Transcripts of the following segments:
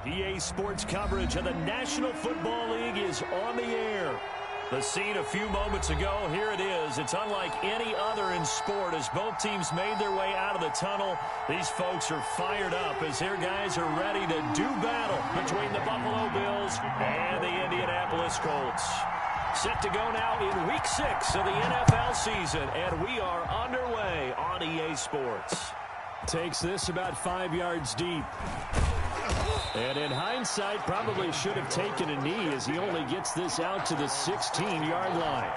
EA Sports coverage of the National Football League is on the air. The scene a few moments ago, here it is. It's unlike any other in sport as both teams made their way out of the tunnel. These folks are fired up as their guys are ready to do battle between the Buffalo Bills and the Indianapolis Colts. Set to go now in Week 6 of the NFL season, and we are underway on EA Sports. Takes this about 5 yards deep. And in hindsight, probably should have taken a knee as he only gets this out to the 16-yard line.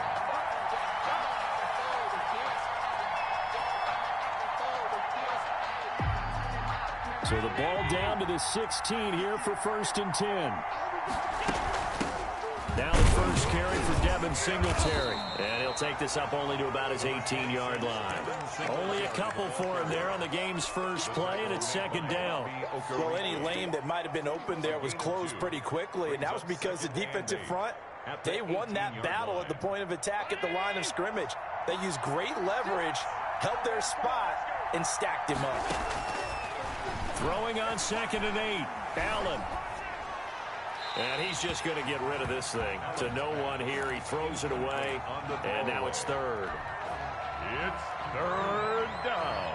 So the ball down to the 16 here for 1st and 10. Now the first carry for Devin Singletary. And he'll take this up only to about his 18-yard line. Only a couple for him there on the game's first play, and it's 2nd down. Well, any lane that might have been open there was closed pretty quickly, and that was because the defensive front, they won that battle at the point of attack at the line of scrimmage. They used great leverage, held their spot, and stacked him up. Throwing on 2nd and 8. Allen. And he's just going to get rid of this thing. To no one here. He throws it away. And now it's 3rd. It's 3rd down.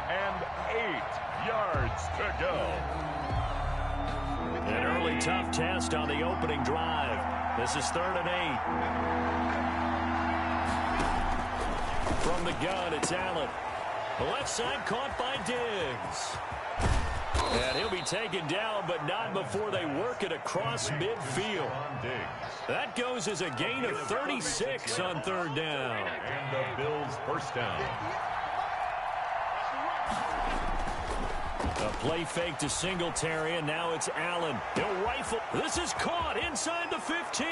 And 8 yards to go. An early tough test on the opening drive. This is 3rd and 8. From the gun, it's Allen. The left side caught by Diggs. And he'll be taken down, but not before they work it across midfield. That goes as a gain of 36 on 3rd down. And the Bills' first down. A play fake to Singletary, and now it's Allen. He'll rifle. This is caught inside the 15.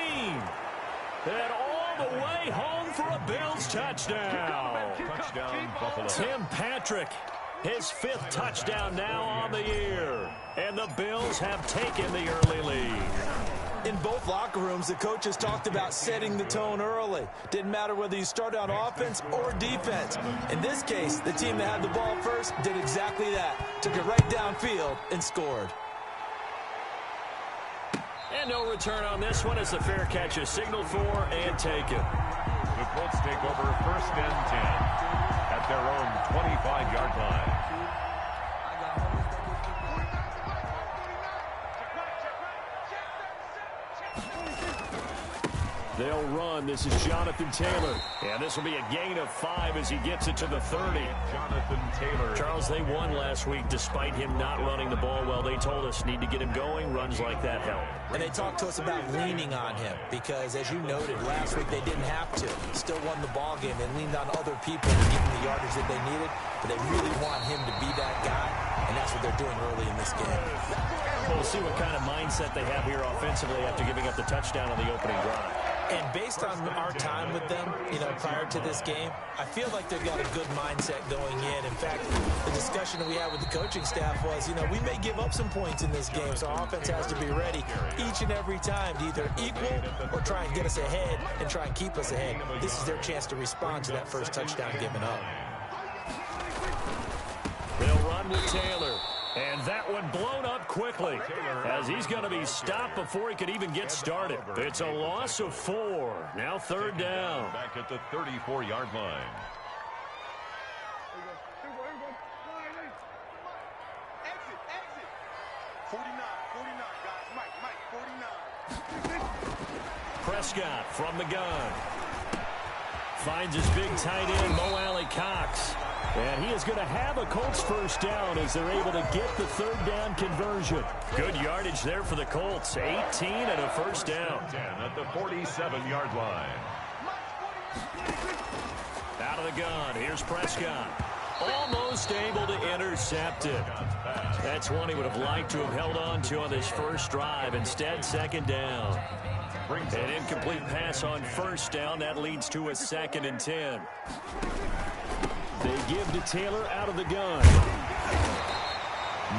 And all the way home for a Bills touchdown. Touchdown, Buffalo. Tim Patrick. His 5th touchdown now on the year. And the Bills have taken the early lead. In both locker rooms, the coaches talked about setting the tone early. Didn't matter whether you start on offense or defense. In this case, the team that had the ball first did exactly that. Took it right downfield and scored. And no return on this one as the fair catch is signaled for and taken. The Colts take over 1st and 10. At their own 25-yard line. They'll run. This is Jonathan Taylor. And this will be a gain of 5 as he gets it to the 30. Jonathan Taylor. Charles, they won last week despite him not running the ball well. They told us need to get him going. Runs like that help. And they talked to us about leaning on him because, as you noted, last week they didn't have to. Still won the ball game. They leaned on other people to give them the yardage that they needed. But they really want him to be that guy, and that's what they're doing early in this game. We'll see what kind of mindset they have here offensively after giving up the touchdown on the opening drive. And based on our time with them, prior to this game, I feel like they've got a good mindset going in. In fact, the discussion that we had with the coaching staff was, we may give up some points in this game, so our offense has to be ready each and every time to either equal or try and get us ahead and try and keep us ahead. This is their chance to respond to that first touchdown given up. They'll run with Taylor. And that one blown up quickly as he's going to be stopped before he could even get started. It's a loss of 4. Now 3rd down. Back at the 34-yard line. Exit. 49, guys. Mike, 49. Prescott from the gun. Finds his big tight end, Mo Alley-Cox. And he is going to have a Colts first down as they're able to get the 3rd down conversion. Good yardage there for the Colts. 18 and a first down. 10 at the 47-yard line. Out of the gun. Here's Prescott. Almost able to intercept it. That's one he would have liked to have held on to on this first drive. Instead, 2nd down. An incomplete pass on first down. That leads to a 2nd and 10. They give to Taylor out of the gun.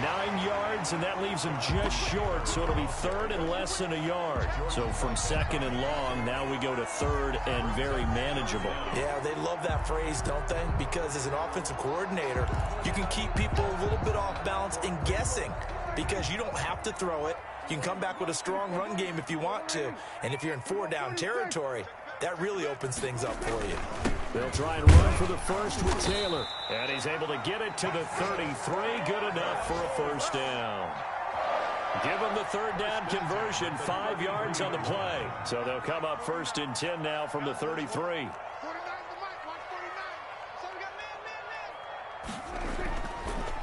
9 yards, and that leaves him just short, so it'll be 3rd and less than a yard. So from 2nd and long, now we go to 3rd and very manageable. Yeah, they love that phrase, don't they? Because as an offensive coordinator, you can keep people a little bit off balance and guessing. because you don't have to throw it. You can come back with a strong run game if you want to. And if you're in 4-down territory, that really opens things up for you. They'll try and run for the first with Taylor. And he's able to get it to the 33. Good enough for a first down. Give them the third down conversion, 5 yards on the play. So they'll come up 1st and 10 now from the 33.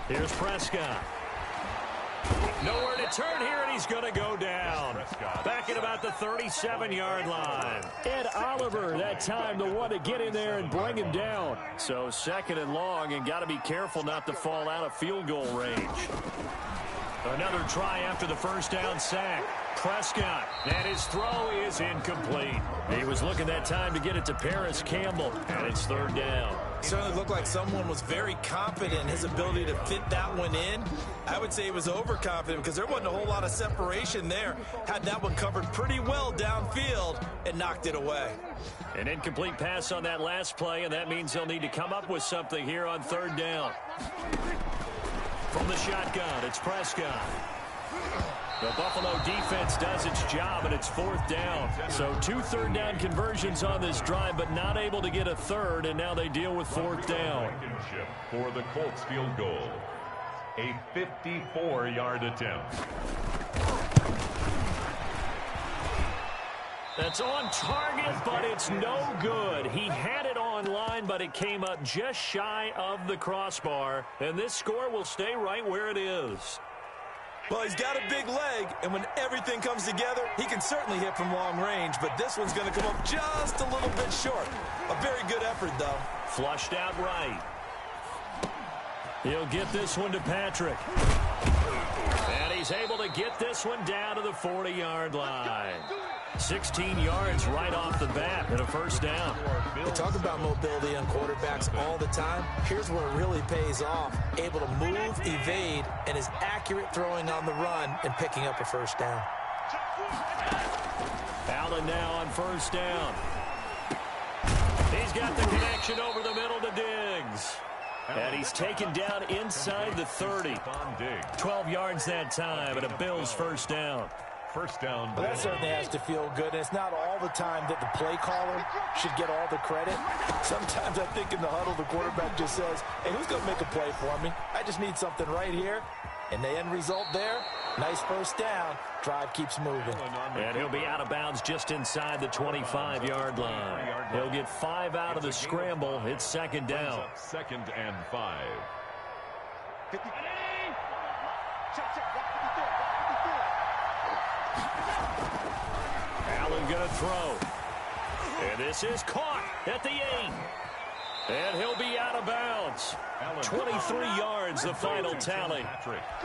Here's Prescott. Nowhere to turn here, and he's going to go down. Back at about the 37-yard line. Ed Oliver, that time, the one to get in there and bring him down. So 2nd and long, and got to be careful not to fall out of field goal range. Another try after the first down sack. Prescott, and his throw is incomplete. He was looking that time to get it to Paris Campbell, and it's 3rd down. Certainly looked like someone was very confident in his ability to fit that one in. I would say he was overconfident because there wasn't a whole lot of separation there. Had that one covered pretty well downfield and knocked it away. An incomplete pass on that last play, and that means they'll need to come up with something here on 3rd down. From the shotgun, it's Prescott. The Buffalo defense does its job, and it's 4th down. So 2 3rd down conversions on this drive, but not able to get a third, and now they deal with 4th down. For the Colts field goal, a 54-yard attempt. That's on target, but it's no good. He had it on line, but it came up just shy of the crossbar, and this score will stay right where it is. Well, he's got a big leg, and when everything comes together, he can certainly hit from long range, but this one's going to come up just a little bit short. A very good effort, though. Flushed out right. He'll get this one to Patrick. And he's able to get this one down to the 40-yard line. 16 yards right off the bat and a first down. We talk about mobility on quarterbacks all the time. Here's where it really pays off. Able to move, evade, and is accurate throwing on the run and picking up a first down. Allen now on first down. He's got the connection over the middle to Diggs. And he's taken down inside the 30. 12 yards that time and a Bills first down. First down. Well, that certainly has to feel good. It's not all the time that the play caller should get all the credit. Sometimes I think in the huddle, the quarterback just says, hey, who's going to make a play for me? I just need something right here. And the end result there, nice first down. Drive keeps moving. And he'll be out of bounds just inside the 25-yard line. He'll get 5 out of the scramble. It's 2nd down. 2nd and 5. Allen going to throw. And this is caught at the 8. And he'll be out of bounds. 23 yards, the final tally.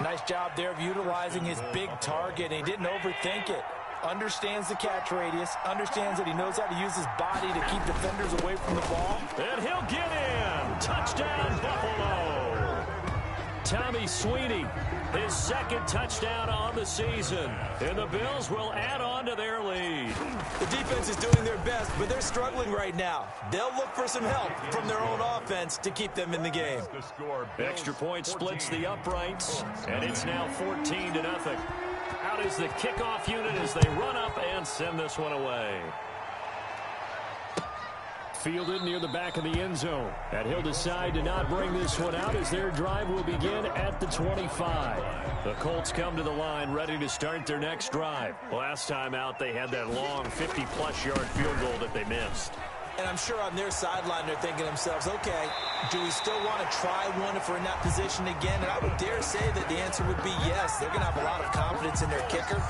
Nice job there of utilizing his big target. He didn't overthink it. Understands the catch radius. Understands that he knows how to use his body to keep defenders away from the ball. And he'll get in. Touchdown, Buffalo. Tommy Sweeney, his 2nd touchdown on the season. And the Bills will add on to their lead. The defense is doing their best, but they're struggling right now. They'll look for some help from their own offense to keep them in the game. Extra point splits the uprights, and it's now 14-0. Out is the kickoff unit as they run up and send this one away. Fielded near the back of the end zone. And he'll decide to not bring this one out as their drive will begin at the 25. The Colts come to the line ready to start their next drive. Last time out, they had that long 50-plus yard field goal that they missed. And I'm sure on their sideline they're thinking to themselves, okay, do we still want to try one if we're in that position again? And I would dare say that the answer would be yes. They're going to have a lot of confidence in their kicker.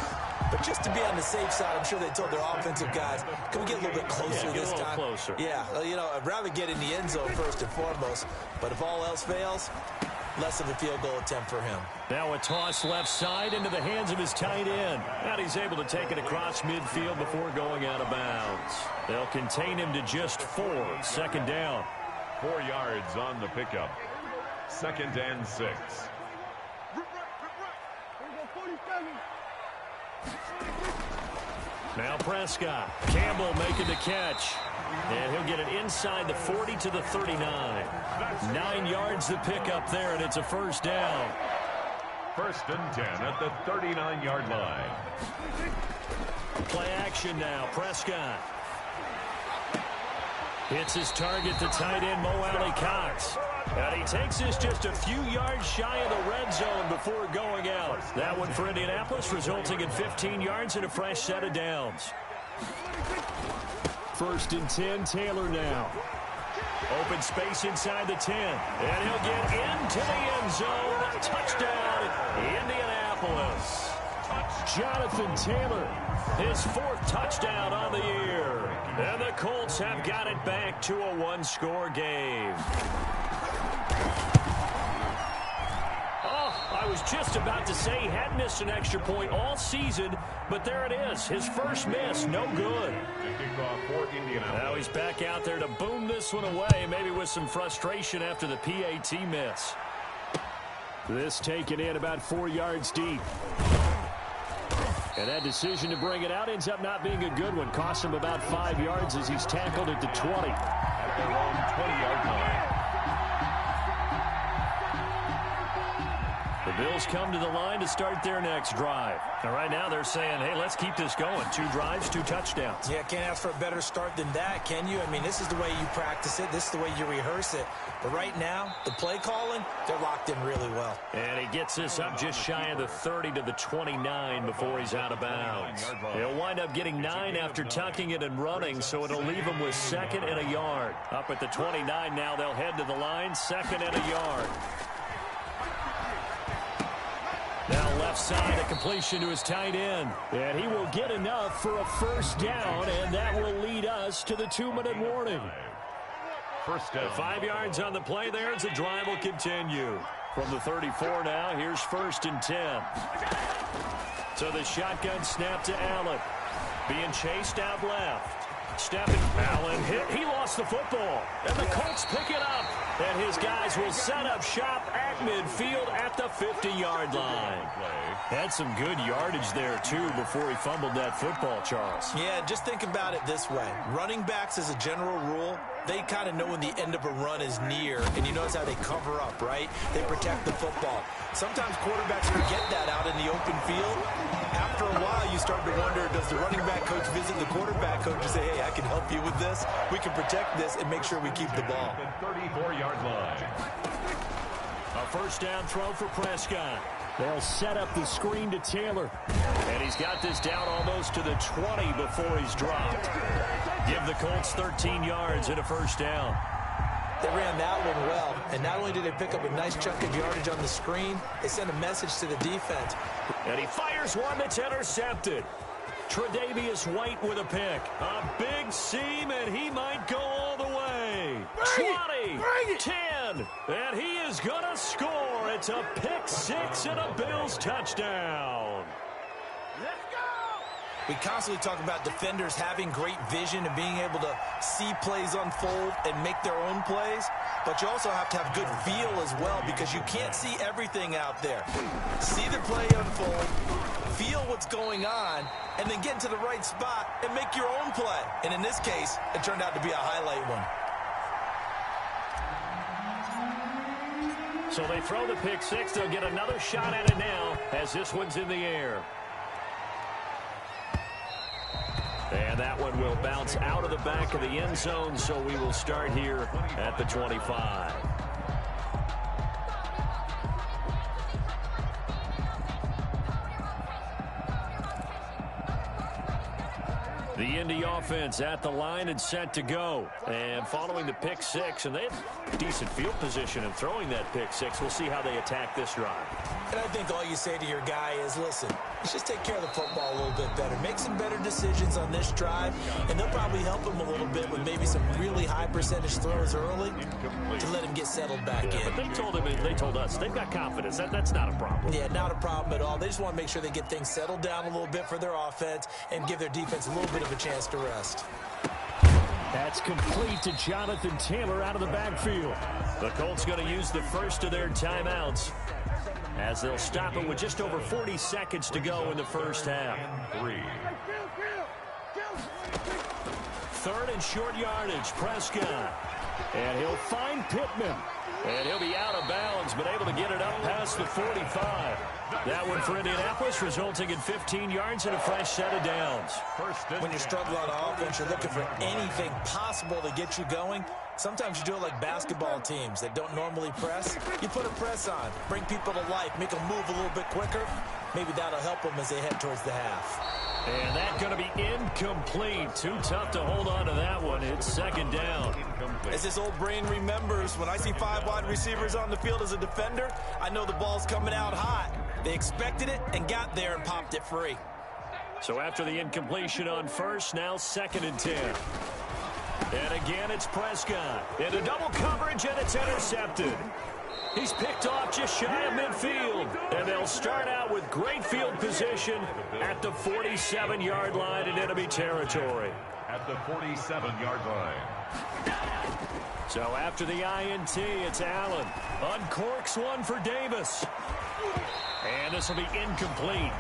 But just to be on the safe side, I'm sure they told their offensive guys, can we get a little bit closer this time? Closer. Yeah, you know, I'd rather get in the end zone first and foremost. But if all else fails, less of a field goal attempt for him. Now a toss left side into the hands of his tight end. And he's able to take it across midfield before going out of bounds. They'll contain him to just 4. 2nd down. 4 yards on the pickup. 2nd and 6. Now Prescott. Campbell making the catch. And he'll get it inside the 40 to the 39. 9 yards to pick up there, and it's a first down. First and 10 at the 39-yard line. Play action now. Prescott hits his target, the tight end, Mo Alley-Cox. And he takes this just a few yards shy of the red zone before going out. That one for Indianapolis, resulting in 15 yards and a fresh set of downs. First and 10, Taylor now. Open space inside the 10. And he'll get into the end zone. Touchdown, Indianapolis. Jonathan Taylor, his 4th touchdown on the year. And the Colts have got it back to a one-score game. I was just about to say he hadn't missed an extra point all season, but there it is. His first miss, no good. Now he's back out there to boom this one away, maybe with some frustration after the PAT miss. This taken in about 4 yards deep. And that decision to bring it out ends up not being a good one. Cost him about 5 yards as he's tackled at the 20. At their own 20-yard line. The Bills come to the line to start their next drive. And right now they're saying, hey, let's keep this going. 2 drives, 2 touchdowns. Yeah, can't ask for a better start than that, can you? I mean, this is the way you practice it. This is the way you rehearse it. But right now, the play calling, they're locked in really well. And he gets this up just shy of the 30 to the 29 before he's out of bounds. He'll wind up getting 9 after tucking it and running, so it'll leave him with 2nd and a yard. Up at the 29 now, they'll head to the line, 2nd and a yard. Now left side, a completion to his tight end. And he will get enough for a first down, and that will lead us to the 2-minute warning. First down. 5 yards on the play there as the drive will continue. From the 34 now, here's 1st and 10. So the shotgun snap to Allen. Being chased out left. Stepping, Allen hit. He lost the football. And the Colts pick it up. And his guys will set up shop at midfield at the 50-yard line. Had some good yardage there, too, before he fumbled that football, Charles. Yeah, just think about it this way. Running backs, as a general rule, they kind of know when the end of a run is near, and you notice how they cover up, right? They protect the football. Sometimes quarterbacks forget that out in the open field. After a while, you start to wonder, does the running back coach visit the quarterback coach and say, hey, I can help you with this? We can protect this and make sure we keep the ball. 34-yard line. A first down throw for Prescott. They'll set up the screen to Taylor. And he's got this down almost to the 20 before he's dropped. Give the Colts 13 yards and a first down. They ran that one well, and not only did they pick up a nice chunk of yardage on the screen, they sent a message to the defense. And he fires one that's intercepted. Tre'Davious White with a pick. A big seam, and he might go all the way. 20, 10, and he is going to score. It's a pick six and a Bills touchdown. Let's go! We constantly talk about defenders having great vision and being able to see plays unfold and make their own plays, but you also have to have good feel as well because you can't see everything out there. See the play unfold, feel what's going on, and then get into the right spot and make your own play. And in this case, it turned out to be a highlight one. So they throw the pick six. They'll get another shot at it now as this one's in the air. And that one will bounce out of the back of the end zone, so we will start here at the 25. The Indy offense at the line and set to go. And following the pick six, and they have decent field position in throwing that pick six. We'll see how they attack this drive. And I think all you say to your guy is, listen, let's just take care of the football a little bit better. Make some better decisions on this drive, and they'll probably help him a little bit with maybe some really high percentage throws early to let him get settled back in. But they told us they've got confidence. That's not a problem. Yeah, not a problem at all. They just want to make sure they get things settled down a little bit for their offense and give their defense a little bit of a chance to rest. That's complete to Jonathan Taylor out of the backfield. The Colts going to use the first of their timeouts as they'll stop it with just over 40 seconds to go in the first half. 3. Third and short yardage. Prescott And he'll find Pittman. And he'll be out of bounds, but able to get it up past the 45. That one for Indianapolis, resulting in 15 yards and a fresh set of downs. When you struggle on offense, you're looking for anything possible to get you going. Sometimes you do it like basketball teams that don't normally press. You put a press on, bring people to life, make them move a little bit quicker. Maybe that'll help them as they head towards the half. And that's going to be incomplete. Too tough to hold on to that one. It's second down. As this old brain remembers, when I see 5 wide receivers on the field as a defender, I know the ball's coming out hot. They expected it and got there and popped it free. So after the incompletion on first, now 2nd and 10. And again, it's Prescott. Into double coverage, and it's intercepted. He's picked off just shy of midfield. And they'll start out with great field position at the 47-yard line in enemy territory. At the 47-yard line. So after the INT, it's Allen. Uncorks one for Davis. And this will be incomplete.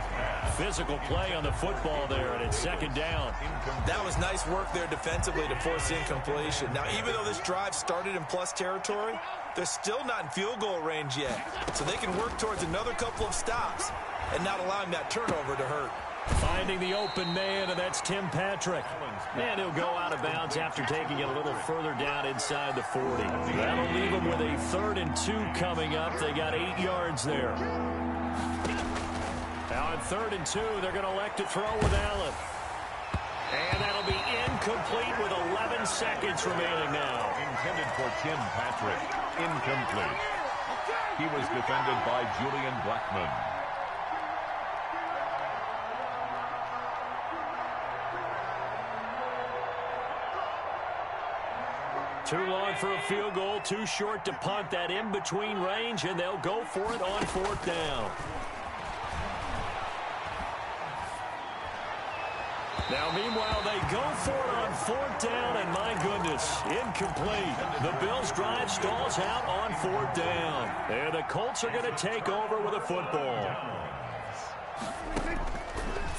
Physical play on the football there, and it's second down. That was nice work there defensively to force incompletion. Now, even though this drive started in plus territory, they're still not in field goal range yet. So they can work towards another couple of stops and not allowing that turnover to hurt. Finding the open man, and that's Tim Patrick. And he'll go out of bounds after taking it a little further down inside the 40. That'll leave them with a 3rd and 2 coming up. They got 8 yards there. Now on 3rd and 2, they're going to elect to throw with Allen. And that'll be incomplete with 11 seconds remaining now. Intended for Tim Patrick. Incomplete. He was defended by Julian Blackman. Too long for a field goal, too short to punt. That in-between range, and they'll go for it on 4th down. Now, meanwhile, they go for it on 4th down, and my goodness, incomplete. The Bills' drive stalls out on 4th down. And the Colts are going to take over with a football.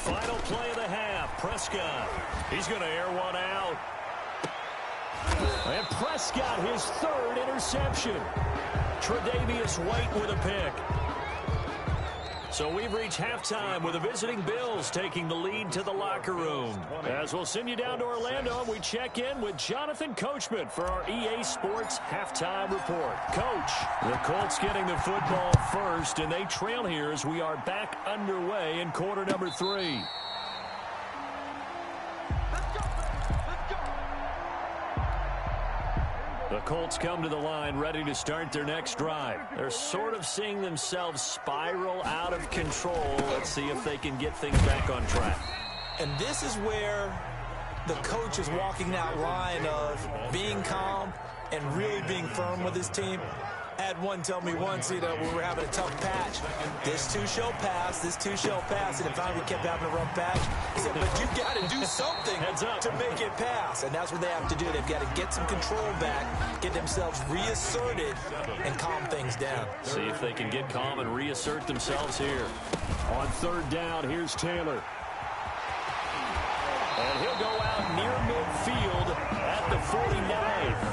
Final play of the half, Prescott. He's going to air one out. And Prescott, his 3rd interception. Tre'Davious White with a pick. So we've reached halftime with the visiting Bills taking the lead to the locker room. As we'll send you down to Orlando, and we check in with Jonathan Coachman for our EA Sports Halftime Report. Coach, the Colts getting the football first, and they trail here as we are back underway in quarter number 3. The Colts come to the line ready to start their next drive. They're sort of seeing themselves spiral out of control. Let's see if they can get things back on track. And this is where the coach is walking that line of being calm and really being firm with his team. I had one tell me once, when we were having a tough patch, this too shall pass, this too shall pass, and finally we kept having a rough patch. He said, but you've got to do something to make it pass, and that's what they have to do. They've got to get some control back, get themselves reasserted, and calm things down. See if they can get calm and reassert themselves here. On 3rd down, here's Taylor. And he'll go out near midfield at the 49.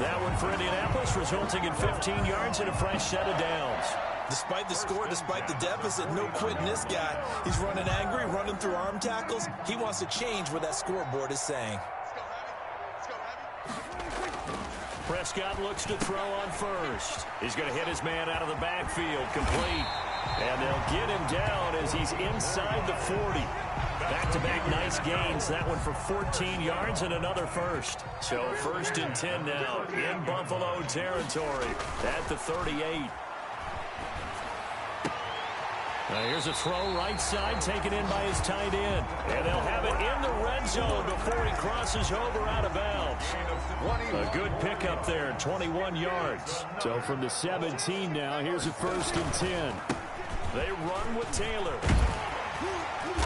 That one for Indianapolis, resulting in 15 yards and a fresh set of downs. Despite the score, despite the deficit, no quitting this guy. He's running angry, running through arm tackles. He wants to change what that scoreboard is saying. Prescott looks to throw on first. He's going to hit his man out of the backfield, complete. And they'll get him down as he's inside the 40. Back-to-back nice gains. That one for 14 yards and another first. So 1st and 10 now in Buffalo territory at the 38. Now here's a throw right side taken in by his tight end. And they'll have it in the red zone before he crosses over out of bounds. A good pickup there, 21 yards. So from the 17 now, here's a 1st and 10. They run with Taylor.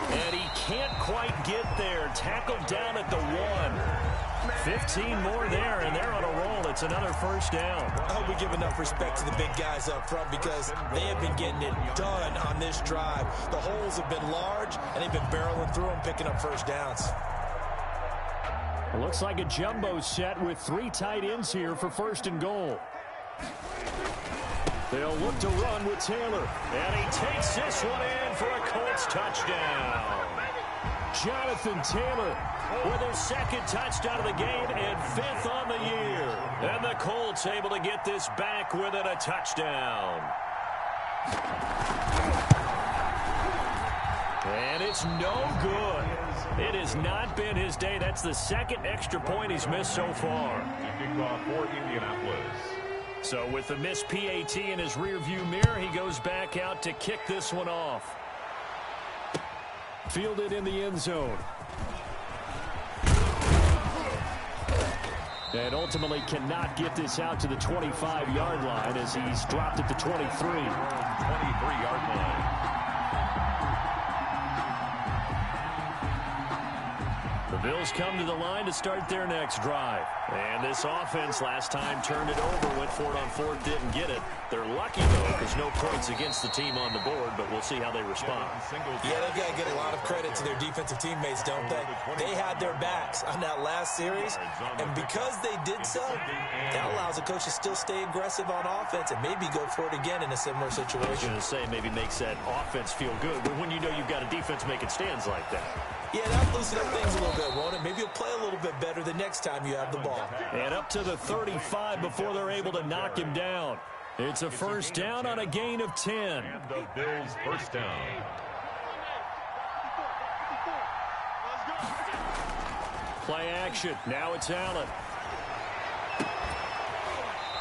And he can't quite get there. Tackled down at the 1. 15 more there, and they're on a roll. It's another 1st down. I hope we give enough respect to the big guys up front because they have been getting it done on this drive. The holes have been large, and they've been barreling through them, picking up 1st downs. Looks like a jumbo set with 3 tight ends here for 1st and goal. They'll look to run with Taylor. And he takes this one in for a Colts touchdown. Jonathan Taylor with his 2nd touchdown of the game and 5th on the year. And the Colts able to get this back within a touchdown. And it's no good. It has not been his day. That's the 2nd extra point he's missed so far. Kickoff for Indianapolis. So with the missed PAT in his rearview mirror, he goes back out to kick this one off. Fielded in the end zone. And ultimately cannot get this out to the 25-yard line as he's dropped at the 23. 23-yard line. The Bills come to the line to start their next drive. And this offense last time turned it over, went for it on 4th, didn't get it. They're lucky, though, because no points against the team on the board, but we'll see how they respond. Yeah, they've got to get a lot of credit to their defensive teammates, don't they? They had their backs on that last series, and because they did so, that allows the coach to still stay aggressive on offense and maybe go for it again in a similar situation. I was going to say maybe makes that offense feel good, but when you know you've got a defense making stands like that. Yeah, that'll loosen up things a little bit, won't it? Maybe you'll play a little bit better the next time you have the ball. And up to the 35 before they're able to knock him down. It's a 1st down on a gain of 10. And the Bills' 1st down. Play action. Now it's Allen.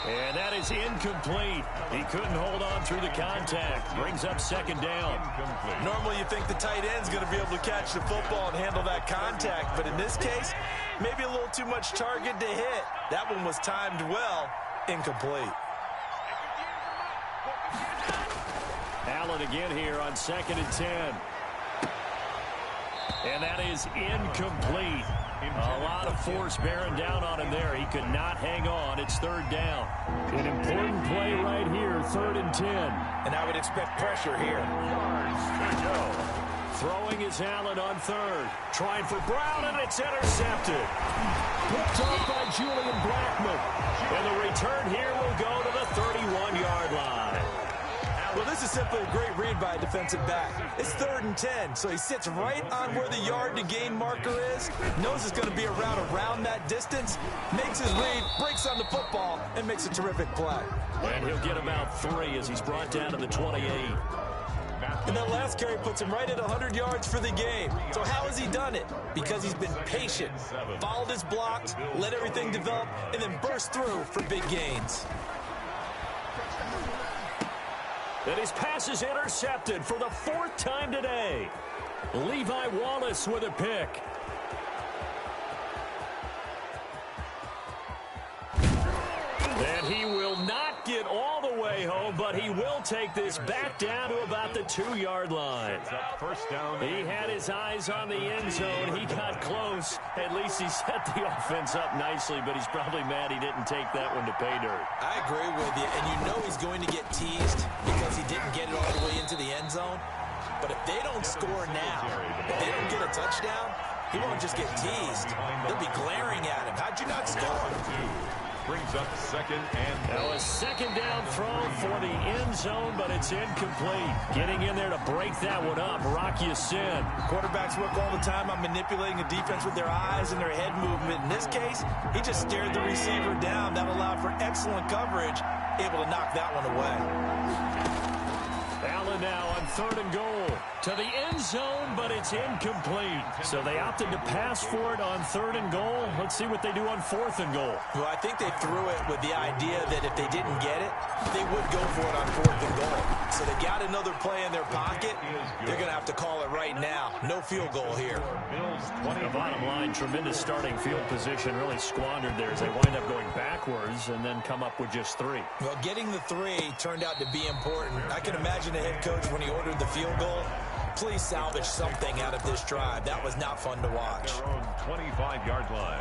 And that is incomplete. He couldn't hold on through the contact. Brings up 2nd down. Incomplete. Normally you think the tight end's going to be able to catch the football and handle that contact, but in this case, maybe a little too much target to hit. That one was timed well. Incomplete. Allen again here on 2nd and 10. And that is incomplete. A lot of force bearing down on him there. He could not hang on. It's 3rd down. An important play right here, 3rd and 10. And I would expect pressure here. Throwing is Allen on 3rd. Trying for Brown, and it's intercepted. Picked off by Julian Blackmon. And the return here will go to the 31-yard line. Well, this is simply a great read by a defensive back. It's 3rd and 10, so he sits right on where the yard-to-gain marker is, knows it's going to be a route around that distance, makes his read, breaks on the football, and makes a terrific play. And he'll get about 3 as he's brought down to the 28. And that last carry puts him right at 100 yards for the game. So how has he done it? Because he's been patient, followed his blocks, let everything develop, and then burst through for big gains. And his pass is intercepted for the 4th time today. Levi Wallace with a pick. And he will not get all the way home, but he will take this back down to about the 2-yard line. 1st down. He had his eyes on the end zone. He got close. At least he set the offense up nicely, but he's probably mad he didn't take that one to pay dirt. I agree with you, and you know he's going to get teased because he didn't get it all the way into the end zone. But if they don't score now, if they don't get a touchdown, he won't just get teased. They'll be glaring at him. How'd you not score? Brings up 2nd and Now a 2nd down throw for the end zone, but it's incomplete. Getting in there to break that one up, Rock Ya-Sin. Quarterbacks work all the time on manipulating the defense with their eyes and their head movement. In this case, he just stared the receiver down. That allowed for excellent coverage, able to knock that one away. Allen now on 3rd and goal. To the end zone, but it's incomplete. So they opted to pass for it on 3rd and goal. Let's see what they do on 4th and goal. Well, I think they threw it with the idea that if they didn't get it, they would go for it on 4th and goal. So they got another play in their pocket. They're going to have to call it right now. No field goal here. The bottom line, tremendous starting field position, really squandered there as they wind up going backwards and then come up with just 3. Well, getting the 3 turned out to be important. I can imagine the head coach when he ordered the field goal. Please salvage something out of this drive. That was not fun to watch. Their own 25-yard line.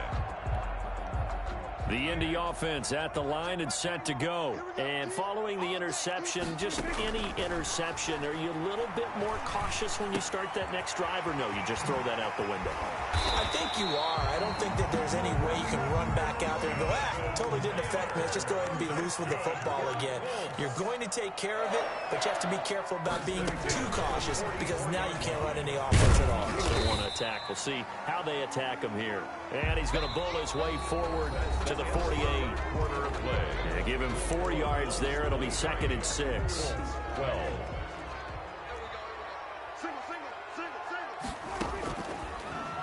The Indy offense at the line and set to go. And following the interception, just any interception, are you a little bit more cautious when you start that next drive, or no, you just throw that out the window? I think you are. I don't think that there's any way you can run back out there and go, totally didn't affect me. Let's just go ahead and be loose with the football again. You're going to take care of it, but you have to be careful about being too cautious because now you can't run any offense at all. They want to attack. We'll see how they attack him here. And he's going to bull his way forward to the 48. Quarter of play. Yeah, give him 4 yards there. It'll be 2nd and 6. 12.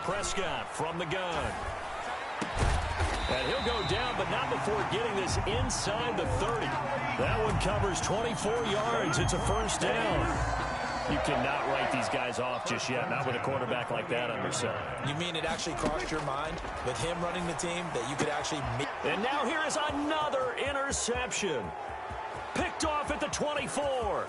Prescott from the gun. And he'll go down, but not before getting this inside the 30. That one covers 24 yards. It's a first down. You cannot write these guys off just yet, not with a quarterback like that under center. You mean it actually crossed your mind with him running the team that you could actually meet? And now here is another interception. Picked off at the 24.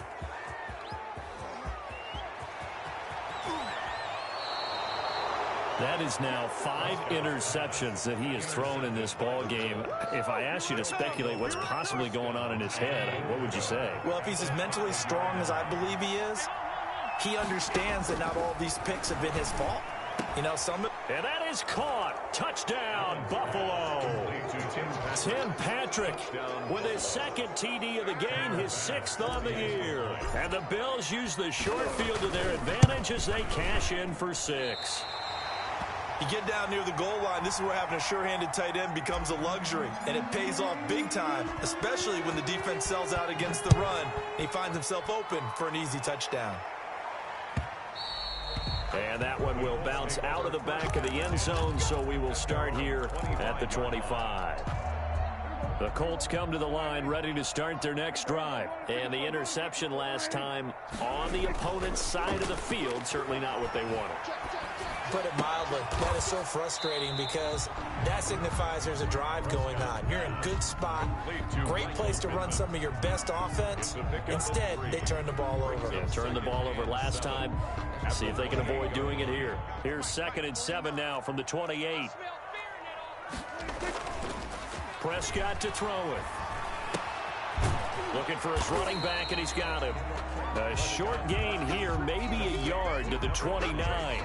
That is now 5 interceptions that he has thrown in this ball game. If I asked you to speculate what's possibly going on in his head, what would you say? Well, if he's as mentally strong as I believe he is, he understands that not all these picks have been his fault. You know, some... And that is caught. Touchdown, Buffalo. Tim Patrick with his 2nd TD of the game, his 6th on the year. And the Bills use the short field to their advantage as they cash in for 6. You get down near the goal line, this is where having a sure-handed tight end becomes a luxury, and it pays off big time, especially when the defense sells out against the run, and he finds himself open for an easy touchdown. And that one will bounce out of the back of the end zone, so we will start here at the 25. The Colts come to the line ready to start their next drive. And the interception last time on the opponent's side of the field, certainly not what they wanted. Put it mildly, that is so frustrating because that signifies there's a drive going on. You're in a good spot, great place to run some of your best offense. Instead, they turn the ball over. Yeah, turned the ball over last time. See if they can avoid doing it here. Here's 2nd and 7 now from the 28. Prescott to throw it. Looking for his running back, and he's got him. A short gain here, maybe a yard to the 29.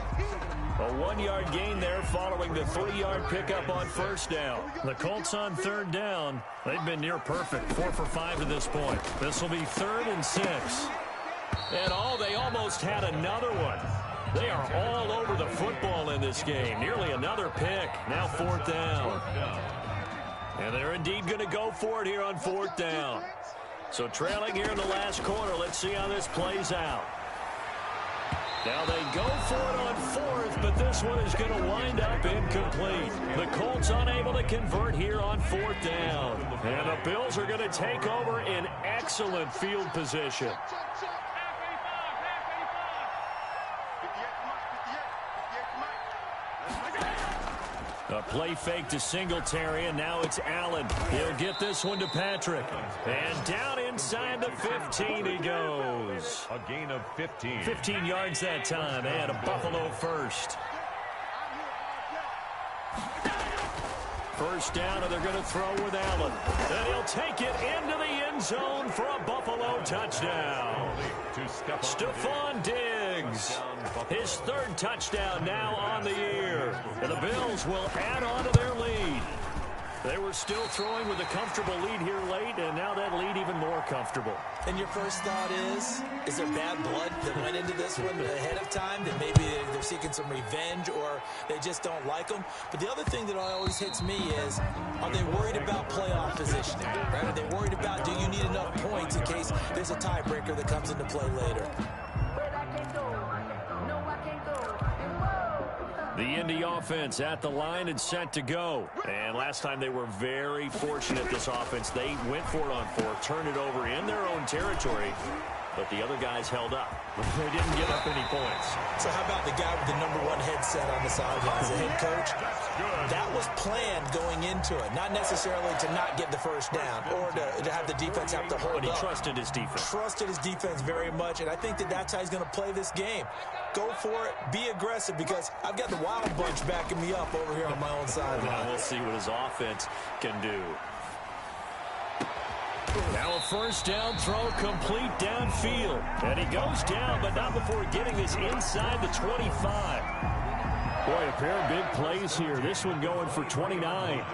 A 1-yard gain there following the 3-yard pickup on first down. The Colts on 3rd down. They've been near perfect, 4 for 5 to this point. This will be 3rd and 6. And they almost had another one. They are all over the football in this game. Nearly another pick. Now 4th down. And they're indeed going to go for it here on 4th down. So trailing here in the last quarter. Let's see how this plays out. Now they go for it on 4th, but this one is going to wind up incomplete. The Colts unable to convert here on 4th down. And the Bills are going to take over in excellent field position. A play fake to Singletary, and now it's Allen. He'll get this one to Patrick. And down inside the 15 he goes. A gain of 15. 15 yards that time, and a Buffalo first. First down, and they're going to throw with Allen. And he'll take it into the end zone for a Buffalo touchdown. Stephon Diggs. His 3rd touchdown now on the year. And the Bills will add on to their lead. They were still throwing with a comfortable lead here late, and now that lead even more comfortable. And your first thought is there bad blood that went into this one ahead of time, that maybe they're seeking some revenge or they just don't like them? But the other thing that always hits me is, are they worried about playoff positioning? Right? Are they worried about, do you need enough points in case there's a tiebreaker that comes into play later? The Indy offense at the line and set to go. And last time they were very fortunate, this offense. They went for it on 4th, turned it over in their own territory. but the other guys held up. They didn't give up any points. So how about the guy with the #1 headset on the sidelines, the head coach? That was planned going into it, not necessarily to not get the first down or to have the defense have to hold up. But he trusted his defense. Trusted his defense very much, and I think that's how he's going to play this game. Go for it. Be aggressive, because I've got the Wild Bunch backing me up over here on my own sideline. Now we'll see what his offense can do. Now a first down throw, complete downfield. And he goes down, but not before getting this inside the 25. Boy, a pair of big plays here. This one going for 29.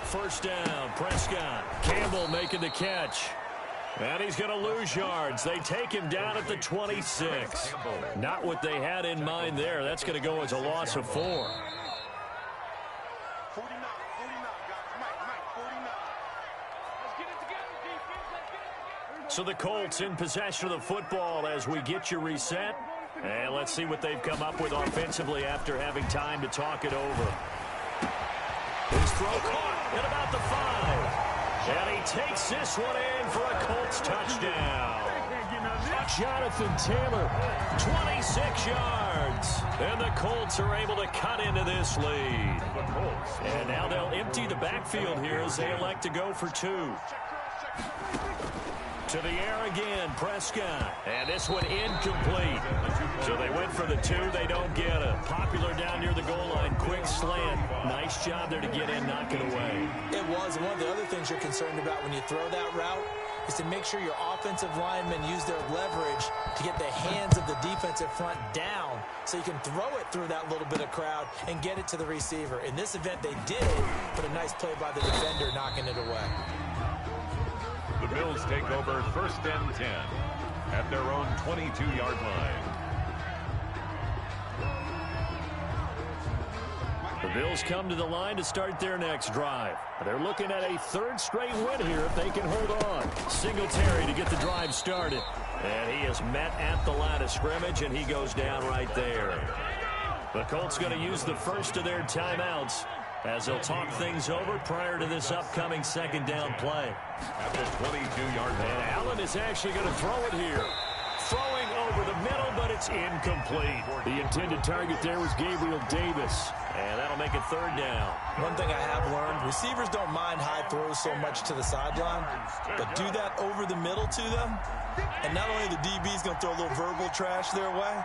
First down, Prescott. Campbell making the catch. And he's going to lose yards. They take him down at the 26. Not what they had in mind there. That's going to go as a loss of 4. 49, 49, guys. Mike, 49. Let's get it together, defense. Let's get it together. So the Colts in possession of the football as we get you reset. And let's see what they've come up with offensively after having time to talk it over. His throw caught at about the 5. And he takes this one in for a Colts touchdown. Jonathan Taylor, 26 yards. And the Colts are able to cut into this lead. And now they'll empty the backfield here as they elect to go for 2. To the air again, Prescott. And this one incomplete. So they went for the 2. They don't get it. Popular down near the goal line. Quick slant. Nice job there to get in, knock it away. It was. And one of the other things you're concerned about when you throw that route is to make sure your offensive linemen use their leverage to get the hands of the defensive front down so you can throw it through that little bit of crowd and get it to the receiver. In this event, they did, but a nice play by the defender knocking it away. The Bills take over first and 10 at their own 22-yard line. The Bills come to the line to start their next drive. They're looking at a 3rd straight win here if they can hold on. Singletary to get the drive started. And he is met at the line of scrimmage, and he goes down right there. The Colts going to use the first of their timeouts as they'll talk things over prior to this upcoming 2nd down play. At the 22-yard line. And Allen is actually going to throw it here. Throwing over the middle, but it's incomplete. The intended target there was Gabriel Davis. And that'll make it 3rd down. One thing I have learned, receivers don't mind high throws so much to the sideline, but do that over the middle to them, and not only the DB's going to throw a little verbal trash their way,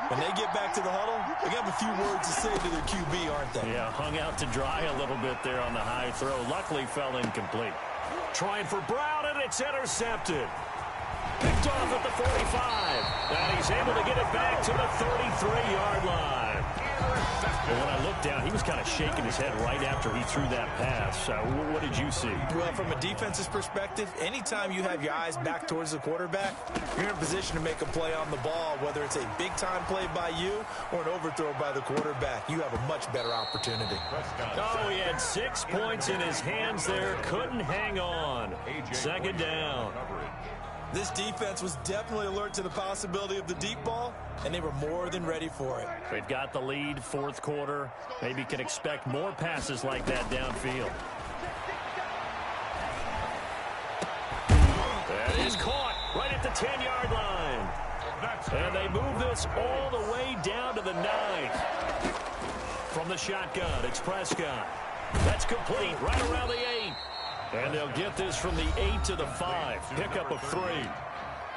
when they get back to the huddle, they have a few words to say to their QB, aren't they? Yeah, hung out to dry a little bit there on the high throw. Luckily fell incomplete. Trying for Brown, and it's intercepted. Picked off at the 45. And he's able to get it back to the 33-yard line. But when I looked down, he was kind of shaking his head right after he threw that pass. What did you see? Well, from a defense's perspective, anytime you have your eyes back towards the quarterback, you're in a position to make a play on the ball, whether it's a big-time play by you or an overthrow by the quarterback. You have a much better opportunity. Oh, he had 6 points in his hands there. Couldn't hang on. 2nd down. This defense was definitely alert to the possibility of the deep ball, and they were more than ready for it. They've got the lead, 4th quarter. Maybe can expect more passes like that downfield. That is caught right at the 10-yard line. And they move this all the way down to the 9. From the shotgun, it's Prescott. That's complete right around the 8. And they'll get this from the 8 to the 5. Pickup of 3.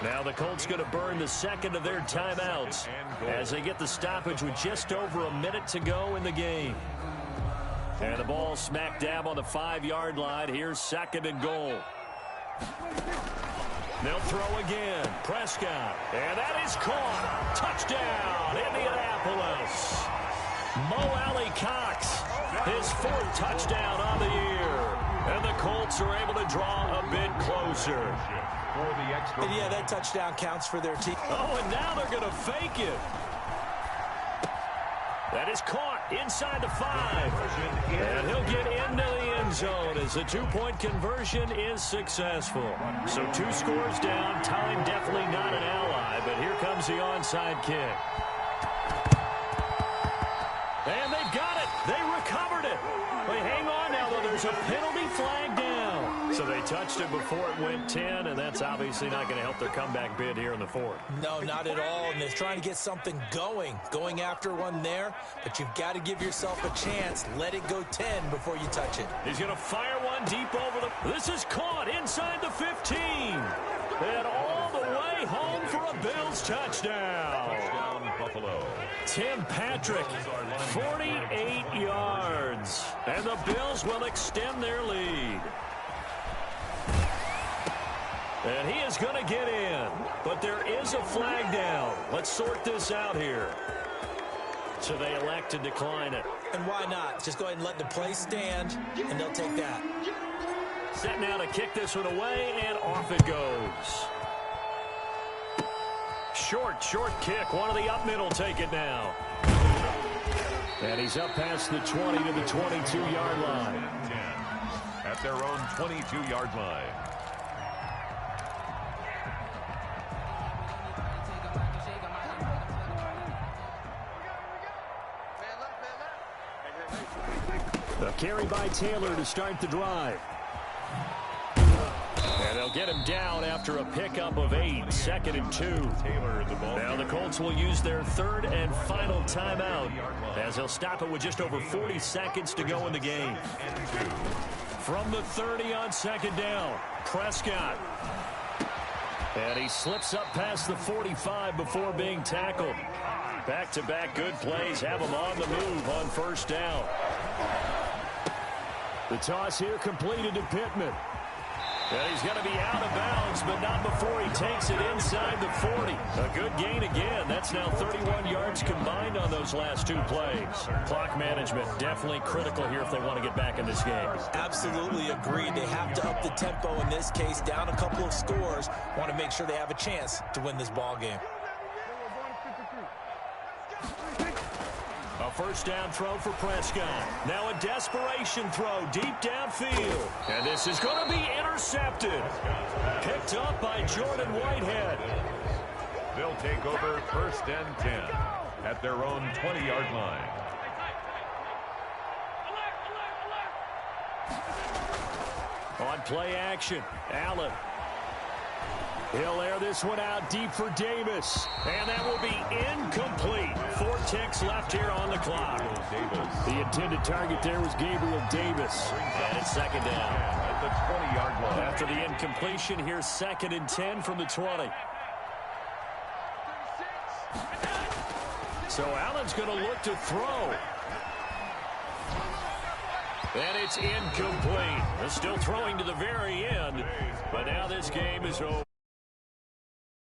Now the Colts going to burn the 2nd of their timeouts as they get the stoppage with just over a minute to go in the game. And the ball smack dab on the 5-yard line. Here's 2nd and goal. They'll throw again. Prescott. And that is caught. Touchdown, Indianapolis. Mo Alley Cox, his 4th touchdown on the year. And the Colts are able to draw a bit closer. And yeah, that touchdown counts for their team. Oh, and now they're going to fake it. That is caught inside the 5. And he'll get into the end zone as the 2-point conversion is successful. So 2 scores down. Time definitely not an ally, but here comes the onside kick. And they've got it. They recovered it. Wait, hang on now, though. There's a penalty flag down. So they touched it before it went 10, and that's obviously not going to help their comeback bid here in the fourth. No, not at all, and they're trying to get something going after one there, but you've got to give yourself a chance. Let it go 10 before you touch it. He's going to fire one deep over the... This is caught inside the 15. And all the way home for a Bills touchdown. Touchdown, Buffalo. Tim Patrick, 48 yards. And the Bills will extend their lead. And he is going to get in. But there is a flag down. Let's sort this out here. So they elect to decline it. And why not? Just go ahead and let the play stand, and they'll take that. Set now to kick this one away, and off it goes. Short kick. One of the up middle take it now. And he's up past the 20 to the 22-yard line. 10 at their own 22-yard line. The carry by Taylor to start the drive. And they'll get him down after a pickup of 8, 2nd and 2. Taylor in the ball. Now the Colts will use their third and final timeout as they'll stop it with just over 40 seconds to go in the game. From the 30 on 2nd down, Prescott. And he slips up past the 45 before being tackled. Back-to-back good plays have him on the move on 1st down. The toss here completed to Pittman. And he's going to be out of bounds, but not before he takes it inside the 40. A good gain again. That's now 31 yards combined on those last 2 plays. Clock management definitely critical here if they want to get back in this game. Absolutely agreed. They have to up the tempo in this case, down a couple of scores. Want to make sure they have a chance to win this ball game. A 1st down throw for Prescott. Now a desperation throw deep downfield. And this is going to be intercepted. Picked up by Jordan Whitehead. They'll take over 1st and 10 at their own 20-yard line. On play action, Allen. He'll air this one out deep for Davis. And that will be incomplete. 4 ticks left here on the clock. The intended target there was Gabriel Davis. And it's 2nd down. At the 20-yard line. After the incompletion, here's 2nd and 10 from the 20. So Allen's going to look to throw. And it's incomplete. They're still throwing to the very end. But now this game is over.